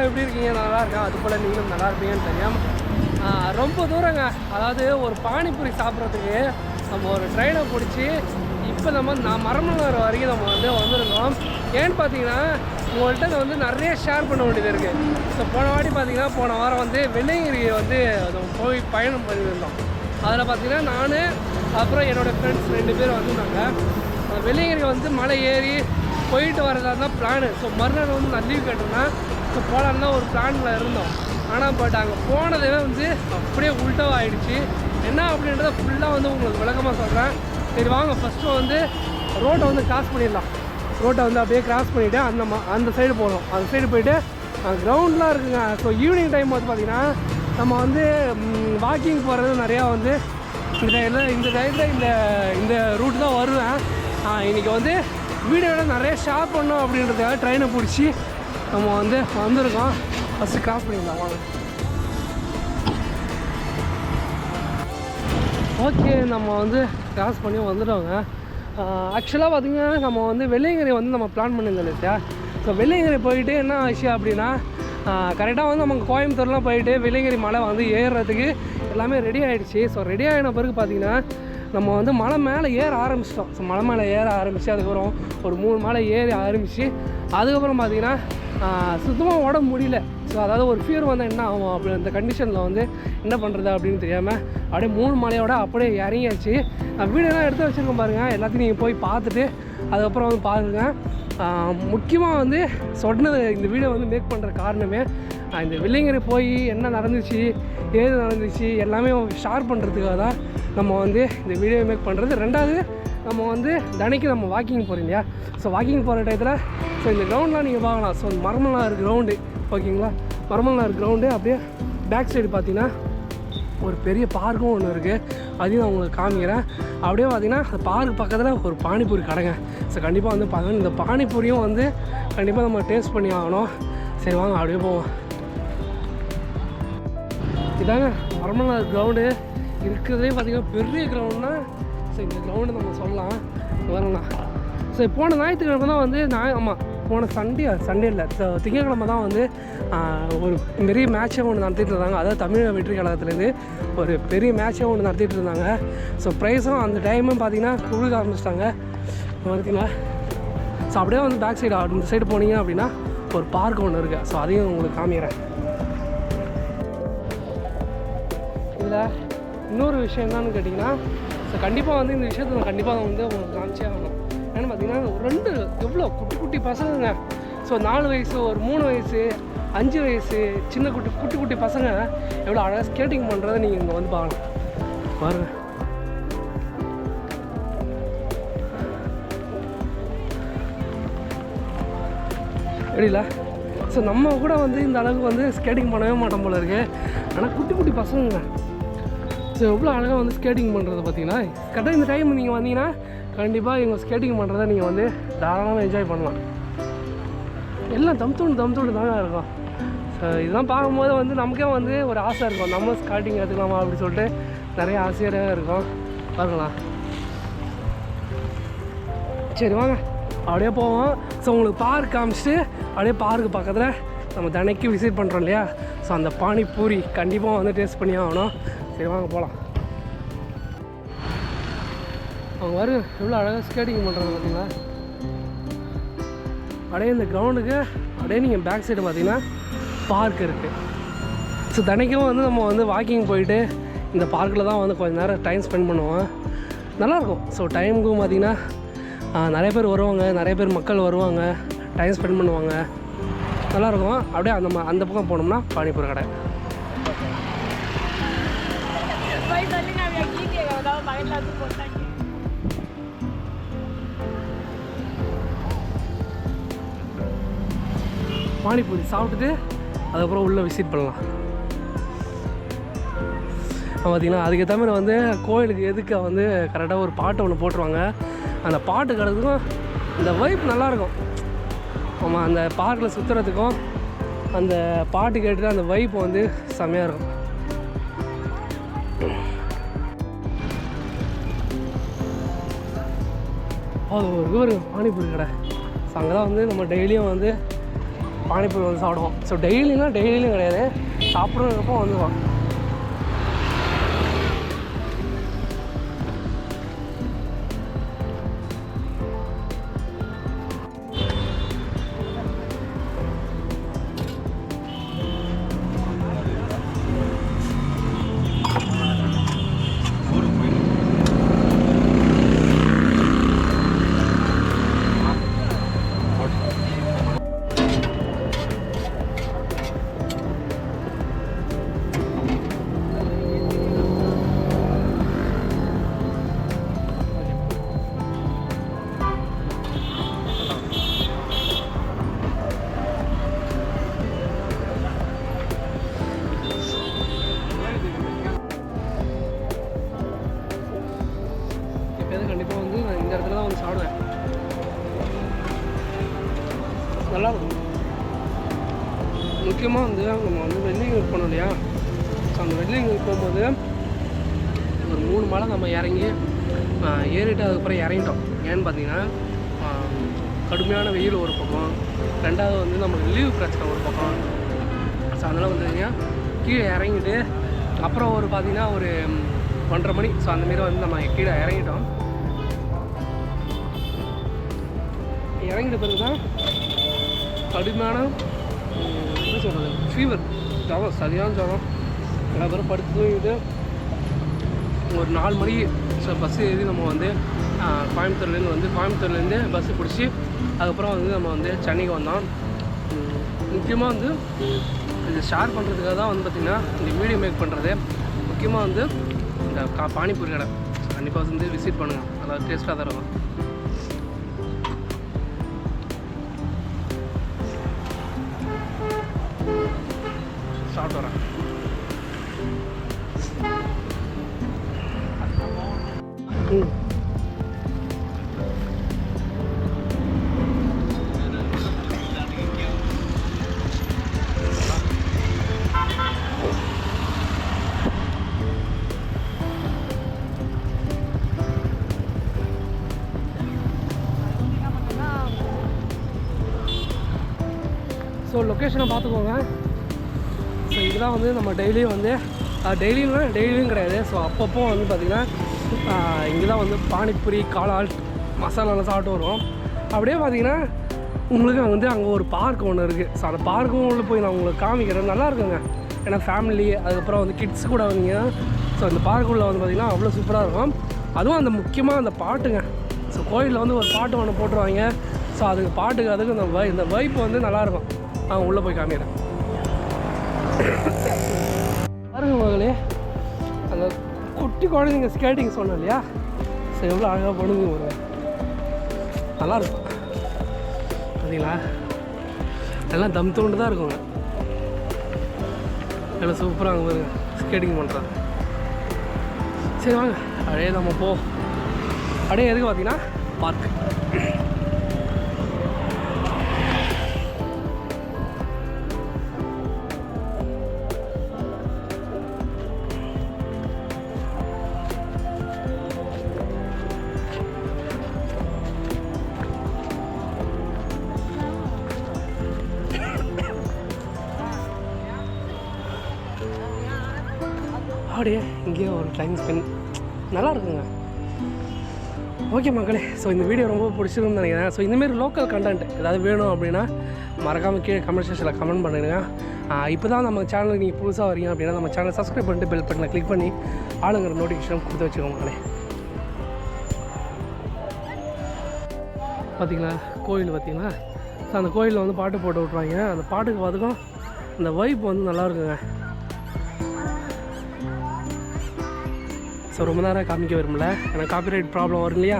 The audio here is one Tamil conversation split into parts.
எப்படி இருக்கீங்க? நல்லா இருக்கேன். அது போல் நீங்களும் நல்லா இருப்பீங்கன்னு தெரியும். ரொம்ப தூரங்க, அதாவது ஒரு பானிபூரி சாப்பிட்றதுக்கு நம்ம ஒரு ட்ரெயினை பிடிச்சி இப்போ நான் மரமலர் வரைக்கும் நம்ம வந்திருக்கோம். ஏன்னு பார்த்தீங்கன்னா உங்கள்கிட்ட நிறைய ஷேர் பண்ண வேண்டியது இருக்குது. ஸோ போன வாட்டி பார்த்தீங்கன்னா போன வாரம் வெள்ளையங்கிரி போய் பயணம் பண்ணியிருந்தோம். அதில் பார்த்தீங்கன்னா நான் அப்புறம் என்னோடய ஃப்ரெண்ட்ஸ் 2 பேர் வந்திருந்தாங்க. வெள்ளையங்கிரி மலை ஏறி போயிட்டு வரதா தான் பிளானு. ஸோ மறுநாள் நான் லீவ் கேட்டிருந்தேன். ஸோ போகலான்னு தான் ஒரு பிளானில் இருந்தோம். ஆனால் பட் அங்கே போனதே அப்படியே உல்ட்டாக ஆகிடுச்சு. என்ன அப்படின்றத ஃபுல்லாக உங்களுக்கு விளக்கமாக சொல்கிறேன். சரி வாங்க, ஃபஸ்ட்டு ரோட்டை கிராஸ் பண்ணிடலாம். ரோட்டை அப்படியே கிராஸ் பண்ணிவிட்டு அந்த சைடு போகணும். அந்த சைடு போயிட்டு கிரவுண்ட்லாம் இருக்குங்க. ஸோ ஈவினிங் டைம் பார்த்திங்கன்னா நம்ம வாக்கிங் போகிறது நிறையா இந்த டைமில் இந்த ரூட் தான் வருவேன். இன்றைக்கி வீடியோட நிறைய ஷேர் பண்ணோம் அப்படின்றதுக்காக ட்ரெயினை பிடிச்சி நம்ம வந்திருக்கோம். ஃபஸ்ட்டு கிராஸ் பண்ணிடலாம் வாங்க. ஓகே, நம்ம கிராஸ் பண்ணி வந்துட்டோங்க. ஆக்சுவலாக பார்த்திங்கன்னா நம்ம வெள்ளையங்கிரி நம்ம பிளான் பண்ணியிருந்தோம் இல்லையா. ஸோ வெள்ளையங்கிரி போயிட்டு என்ன விஷயம் அப்படின்னா கரெக்டாக நமக்கு கோயம்புத்தூர்லாம் போயிட்டு வெள்ளையங்கிரி மலை ஏறுறதுக்கு எல்லாமே ரெடி ஆகிடுச்சு. ஸோ ரெடி ஆகின பிறகு பார்த்திங்கன்னா நம்ம மலை மேலே ஏற ஆரம்பிச்சிட்டோம். ஸோ மலை மேலே ஏற ஆரம்பித்து அதுக்கப்புறம் ஒரு 3 மலை ஏறி ஆரம்பித்து அதுக்கப்புறம் பார்த்திங்கன்னா சுத்தமாக ஓட முடியல. ஸோ அதாவது ஒரு ஃபியர் என்ன ஆகும் அப்படி அந்த கண்டிஷனில் என்ன பண்ணுறது அப்படின்னு தெரியாமல் அப்படியே 3 மலையோட அப்படியே இறங்கியாச்சு. நான் வீடியோலாம் எடுத்து வச்சுருக்கேன் பாருங்கள், எல்லாத்தையும் நீங்கள் போய் பார்த்துட்டு அதுக்கப்புறம் பாருங்கள். முக்கியமாக சொன்னது இந்த வீடியோ மேக் பண்ணுற காரணமே இந்த வெள்ளையங்கிரி போய் என்ன நடந்துச்சு ஏது நடந்துச்சு எல்லாமே ஷேர் பண்ணுறதுக்காக தான் நம்ம இந்த வீடியோ மேக் பண்ணுறது. ரெண்டாவது நம்ம தினைக்கு நம்ம வாக்கிங் போகிறோம் இல்லையா. ஸோ வாக்கிங் போகிற டயத்தில் ஸோ இந்த கிரவுண்ட்லாம் நீங்கள் பார்க்கலாம். ஸோ மரமலர் கிரவுண்டு ஓகேங்களா. மரமலர் கிரவுண்டு அப்படியே பேக் சைடு பார்த்தீங்கன்னா ஒரு பெரிய பார்க்கும் ஒன்று இருக்குது. அதையும் நான் உங்களுக்கு காமிக்கிறேன். அப்படியே பார்த்தீங்கன்னா அந்த பார்க் பக்கத்தில் ஒரு பானிபூரி கடைங்க. ஸோ கண்டிப்பாக பாருங்கள், இந்த பானிபூரியும் கண்டிப்பாக நம்ம டேஸ்ட் பண்ணி ஆகணும். சரி வாங்க அப்படியே போவோம். இதாங்க மரமலர் கிரவுண்டு இருக்கிறதுலே பார்த்திங்கன்னா பெரிய கிரவுண்டுனா ஸோ இந்த கிரவுண்டு நம்ம சொல்லலாம். வரலாம். ஸோ போன ஞாயிற்றுக்கிழமை தான் ஆமாம் போன சண்டே இல்லை, திங்கக்கிழமை தான் ஒரு பெரிய மேட்சை ஒன்று நடத்திட்டு இருந்தாங்க. அதாவது தமிழக வெற்றி கழகத்துலேருந்து ஒரு பெரிய மேட்சை ஒன்று நடத்திட்டு இருந்தாங்க. ஸோ ப்ரைஸும் அந்த டைமும் பார்த்திங்கன்னா கொடுக்க ஆரம்பிச்சிட்டாங்க பார்த்தீங்களா. ஸோ அப்படியே பேக் சைடு இந்த சைடு போனீங்க அப்படின்னா ஒரு பார்க் ஒன்று இருக்குது. ஸோ அதையும் உங்களுக்கு காமிக்கிறேன். இதில் இன்னொரு விஷயம் என்னன்னு கேட்டிங்கன்னா ஸோ கண்டிப்பாக இந்த விஷயத்தை கண்டிப்பாக உங்களுக்கு காமிச்சே ஆகணும். ஏன்னு பார்த்தீங்கன்னா 2 எவ்வளோ குட்டி குட்டி பசங்க. ஸோ 4 வயசு, ஒரு 3 வயசு, 5 வயசு சின்ன குட்டி குட்டி பசங்க எவ்வளோ அழகாக ஸ்கேட்டிங் பண்ணுறதை நீங்கள் இங்கே பார்க்கலாம் பாருங்கள். எப்படில ஸோ நம்ம கூட இந்த அளவுக்கு ஸ்கேட்டிங் பண்ணவே மாட்டோம் போல இருக்குது. ஆனால் குட்டி குட்டி பசங்க ஸோ எவ்வளோ அழகாக ஸ்கேட்டிங் பண்ணுறது பார்த்தீங்கன்னா கரெக்டாக இந்த டைம் நீங்கள் வந்தீங்கன்னா கண்டிப்பாக இவங்க ஸ்கேட்டிங் பண்ணுறதை நீங்கள் தாராளமாக என்ஜாய் பண்ணலாம். எல்லாம் தம்தூண்டு தாங்க இருக்கும். ஸோ இதெல்லாம் பார்க்கும்போது நமக்கே ஒரு ஆசை இருக்கும், நம்ம ஸ்கேட்டிங் எடுத்துக்கலாமா அப்படின்னு சொல்லிட்டு நிறைய ஆசையாக இருக்கும். பார்க்கலாம். சரி வாங்க அப்படியே போவோம். ஸோ உங்களுக்கு பார்க் காமிச்சிட்டு அப்படியே பார்க்கு பக்கத்தில் நம்ம தினைக்கு விசிட் பண்ணுறோம் இல்லையா. ஸோ அந்த பானிபூரி கண்டிப்பாக டேஸ்ட் பண்ணி ஆகணும். சரி வாங்க போகலாம். அவங்க வரும் எவ்வளோ அழகாக ஸ்கேட்டிங் பண்ணுறாங்க பார்த்தீங்களா. அப்படியே இந்த கிரவுண்டுக்கு அப்படியே நீங்கள் பேக் சைடு பார்த்தீங்கன்னா பார்க் இருக்குது. ஸோ தினைக்கும் நம்ம வாக்கிங் போயிட்டு இந்த பார்க்கில் தான் கொஞ்சம் நேரம் டைம் ஸ்பெண்ட் பண்ணுவோம். நல்லாயிருக்கும். ஸோ டைமுக்கும் பார்த்திங்கன்னா நிறைய பேர் வருவாங்க, நிறைய பேர் மக்கள் வருவாங்க, டைம் ஸ்பெண்ட் பண்ணுவாங்க, நல்லாயிருக்கும். அப்படியே அந்த பக்கம் போனோம்னா பானிபூரி கடை. பானிபூரி சாப்பிட்டுட்டு அதுக்கப்புறம் உள்ளே விசிட் பண்ணலாம். பார்த்திங்கன்னா அதுக்கேற்ற மாதிரி கோயிலுக்கு எதுக்கு கரெக்டாக ஒரு பாட்டு ஒன்று போட்டுருவாங்க. அந்த பாட்டு கிடக்கும் அந்த வைப் நல்லாயிருக்கும். ஆமாம், அந்த பார்க்கில் சுற்றுறதுக்கும் அந்த பாட்டு கேட்டுட்டு அந்த வைப் செம்மையாக இருக்கும். அது ஒரு பானிபூரி கடை. ஸோ அங்கே தான் நம்ம டெய்லியும் பானிபூரி வந்து சாப்பிடுவோம். ஸோ டெய்லியும் கிடையாது, சாப்பிட்றப்போ வந்துடுவோம். கண்டிப்பாக வந்து நான் இந்த இடத்துல தான் வந்து சாப்பிடுவேன். நல்லாயிருக்கும். முக்கியமாக வந்து நம்ம வந்து வெள்ளியங்கிரி போனோம் இல்லையா, ஸோ அந்த வெள்ளியங்கிரி போகும்போது ஒரு 3 மலை நம்ம இறங்கி ஏறிட்டு அதுக்கப்புறம் இறங்கிட்டோம். ஏன்னு பார்த்தீங்கன்னா கடுமையான வெயில் ஒரு பக்கம், ரெண்டாவது வந்து நம்மளுக்கு லீவு பிரச்சனை ஒரு பக்கம். ஸோ அதனால் வந்து கீழே இறங்கிட்டு அப்புறம் ஒரு பார்த்திங்கன்னா ஒரு 1:30 மணி, ஸோ அந்தமாரி வந்து நம்ம கீழே இறங்கிட்டோம். இறங்கிட்ட பிறகு தான் கடுமையான என்ன சொல்கிறது ஃபீவர், ஜுரம், சரியான ஜுரம். எல்லா பேரும் படுத்து தூங்கிட்டு ஒரு 4 மணிக்கு ஸோ பஸ்ஸு ஏறி நம்ம வந்து கோயம்புத்தூர்லேருந்து பஸ்ஸு பிடிச்சி அதுக்கப்புறம் வந்து நம்ம வந்து சென்னைக்கு வந்தோம். முக்கியமாக வந்து இது ஷேர் பண்ணுறதுக்காக தான் வந்து பார்த்திங்கன்னா இந்த வீடியோ மேக் பண்ணுறது. முக்கியமாக வந்து இந்த பானிபூரி கடை கண்டிப்பாக வந்து விசிட் பண்ணுங்கள், நல்லா டேஸ்ட்டாக தான் இருக்கும். சாப்பிட்டு வரேன். ஸோ லொக்கேஷனை பார்த்துக்கோங்க. ஸோ இதுதான் வந்து நம்ம டெய்லியும் கிடையாது. ஸோ அப்பப்போ வந்து பார்த்திங்கன்னா இங்கே தான் வந்து பானிபூரி, காளால், மசாலாலாம் சாப்பிட்டு வருவோம். அப்படியே பார்த்திங்கன்னா உங்களுக்கு வந்து அங்கே ஒரு பார்க் ஒன்று இருக்குது. ஸோ அந்த பார்க்கும் உள்ள போய் நான் உங்களுக்கு காமிக்கிறேன், நல்லா இருக்குங்க. ஏன்னா ஃபேமிலி அதுக்கப்புறம் வந்து கிட்ஸ் கூட வந்தீங்க. ஸோ அந்த பார்க்குள்ளே வந்து பார்த்திங்கன்னா அவ்வளோ சூப்பராக இருக்கும். அதுவும் அந்த முக்கியமாக அந்த பாட்டுங்க. ஸோ கோயிலில் வந்து ஒரு பாட்டு ஒன்று போட்டுருவாங்க. ஸோ அதுக்கு பாட்டுக்கு இந்த வைப் வந்து நல்லாயிருக்கும். உள்ளே போய் காமிக்கிறேன் பாருங்க மகளே. அந்த குட்டி குழந்தைங்க ஸ்கேட்டிங் சொன்னோம் இல்லையா, ஸோ எவ்வளோ அழகாக பண்ணுங்க, ஒரு நல்லாயிருக்கும் பார்த்தீங்களா. எல்லாம் தம் தோண்டு தான் இருக்குங்க, எல்லாம் சூப்பராக அங்கே பாருங்க ஸ்கேட்டிங் பண்ணுறாங்க. சரி வாங்க அப்படியே நம்ம அப்படியே எதுக்கு பார்த்தீங்கன்னா பார்க். அப்படியே இங்கேயே ஒரு டைம் ஸ்பெண்ட் நல்லா இருக்குங்க. ஓகே மக்களே, ஸோ இந்த வீடியோ ரொம்ப பிடிச்சிருக்குன்னு நினைக்கிறேன். ஸோ இந்தமாரி லோக்கல் கண்டென்ட் ஏதாவது வேணும் அப்படின்னா மறக்காமல் கீழே கமெண்ட் செக்ஷனில் கமெண்ட் பண்ணுங்க. இப்போ தான் நம்ம சேனலுக்கு நீங்கள் புதுசாக வரீங்க அப்படின்னா நம்ம சேனலை சப்ஸ்கிரைப் பண்ணிட்டு பெல் பட்டனை கிளிக் பண்ணி ஆளுங்கிற நோட்டிஃபிகேஷன் கொடுத்து வச்சுக்கோங்க மக்களே. பார்த்தீங்களா கோயில் பார்த்தீங்களா. ஸோ அந்த கோயிலில் வந்து பாட்டு போட்டு விட்ருவாங்க. அந்த பாட்டுக்கு பார்த்துக்கும் அந்த வைப் வந்து நல்லா இருக்குங்க. ஸோ ரொம்ப நேரம் காமிக்க வரும்ல, ஏன்னா காப்பிரைட் ப்ராப்ளம் வரும் இல்லையா.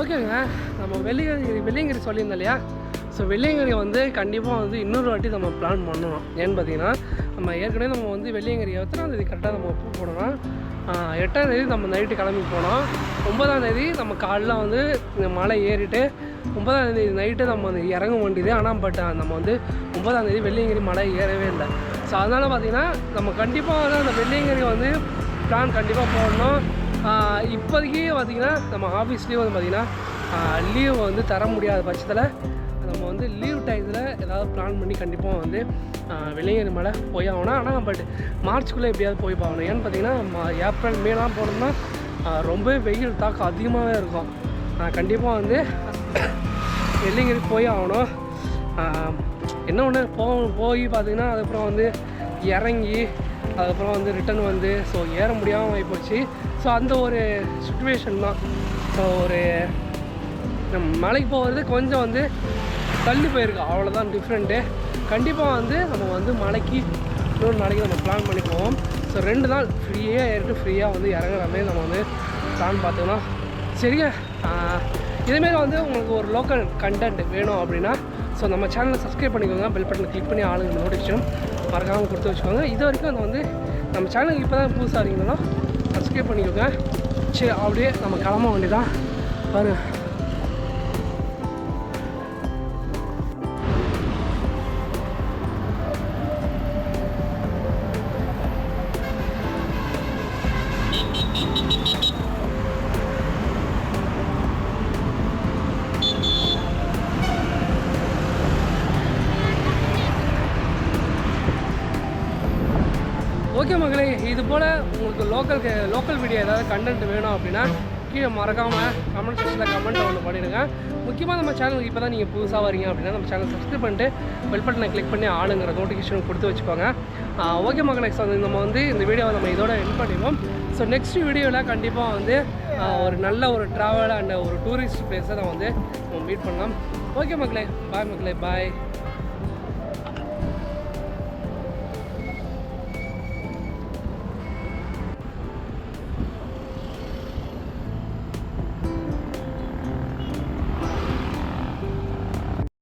ஓகேங்க, நம்ம வெள்ளியங்கிரி சொல்லியிருந்தோம் இல்லையா. ஸோ வெள்ளியங்கிரி வந்து கண்டிப்பாக வந்து இன்னொரு வாட்டி நம்ம பிளான் பண்ணணும். ஏன்னு பார்த்தீங்கன்னா நம்ம ஏற்கனவே நம்ம வந்து வெள்ளியங்கிரி எத்தனாந்தேதி கரெக்டாக நம்ம ஒப்பு போனோம்னா 8ஆந்தேதி நம்ம நைட்டு கிளம்பி போனோம். 9ஆந்தேதி நம்ம காலைல வந்து இந்த மலை ஏறிட்டு 9ஆந்தேதி நைட்டு நம்ம வந்து இறங்க வேண்டியது. ஆனால் நம்ம வந்து 9ஆந்தேதி வெள்ளியங்கிரி மலை ஏறவே இல்லை. ஸோ அதனால் பார்த்திங்கன்னா நம்ம கண்டிப்பாக வந்து அந்த வெள்ளியங்கிரி வந்து பிளான் கண்டிப்பாக போடணும். இப்போதைக்கு பார்த்திங்கன்னா நம்ம ஆஃபீஸ்லேயே வந்து பார்த்திங்கன்னா லீவ் வந்து தர முடியாத பட்சத்தில் நம்ம வந்து லீவ் டயத்தில் ஏதாவது பிளான் பண்ணி கண்டிப்பாக வந்து வெள்ளையங்கிரி மலை போய் ஆகணும். ஆனால் பட் மார்ச்சுக்குள்ளே எப்படியாவது போய் பார்க்கணும். ஏன்னு பார்த்தீங்கன்னா ஏப்ரல் மேலாம் போனோம்னா ரொம்ப வெயில் தாக்கம் அதிகமாகவே இருக்கும். கண்டிப்பாக வந்து வெள்ளையங்கிரி போய் ஆகணும். என்ன ஒன்று போய் பார்த்திங்கன்னா அதுக்கப்புறம் வந்து இறங்கி அதுக்கப்புறம் வந்து ரிட்டன் வந்து ஸோ ஏற முடியாமல் ஆகிப்போச்சு. ஸோ அந்த ஒரு சுச்சுவேஷன் தான். ஸோ ஒரு நம்ம மலைக்கு போகிறது கொஞ்சம் வந்து தள்ளி போயிருக்கு, அவ்வளோதான் டிஃப்ரெண்ட்டு. கண்டிப்பாக வந்து நம்ம வந்து மலைக்கு இன்னொரு நாளைக்கு நம்ம பிளான் பண்ணி போவோம். ஸோ 2 நாள் ஃப்ரீயாக ஏறிட்டு ஃப்ரீயாக வந்து இறங்குற மாதிரி நம்ம வந்து பிளான் பார்த்துக்கலாம். சரிங்க, இதேமாரி வந்து உங்களுக்கு ஒரு லோக்கல் கண்டென்ட் வேணும் அப்படின்னா ஸோ நம்ம சேனலை சப்ஸ்கிரைப் பண்ணிக்கோங்க. பெல் பட்டனை கிளிக் பண்ணி ஆளுங்க நோட்டிஃபிகேஷன் மறக்காமல் கொடுத்து வச்சுக்கோங்க. இது வரைக்கும் அந்த வந்து நம்ம சேனலுக்கு இப்போ தான் புதுசாக இருக்கீங்கன்னா சப்ஸ்கிரைப் பண்ணிக்கோங்க. சரி, அப்படியே நம்ம கிளம்ப வேண்டியதான் பாருங்க. ஓகே மக்களே, இது போல் உங்களுக்கு லோக்கல் வீடியோ ஏதாவது கண்டென்ட் வேணும் அப்படின்னா கீழே மறக்காமல் கமெண்ட் செக்ஷனில் கமெண்ட் ஒன்று பண்ணிடுங்க. முக்கியமாக நம்ம சேனலுக்கு இப்போ தான் நீங்கள் புதுசாக வரீங்க அப்படின்னா நம்ம சேனல் சப்ஸ்கிரைப் பண்ணிட்டு பெல் பட்டனை கிளிக் பண்ணி ஆளுங்கிற நோட்டிஃபிகேஷன் கொடுத்து வச்சுக்கோங்க. ஓகே மக்களே, நம்ம வந்து இந்த வீடியோவை நம்ம இதோட எண்ட் பண்ணிடுவோம். ஸோ நெக்ஸ்ட் வீடியோவில் கண்டிப்பாக வந்து ஒரு நல்ல ஒரு ட்ராவல் அண்ட் ஒரு டூரிஸ்ட் பிளேஸை நம்ம வந்து மீட் பண்ணலாம். ஓகே மக்களே, பாய் மக்களே, பாய்.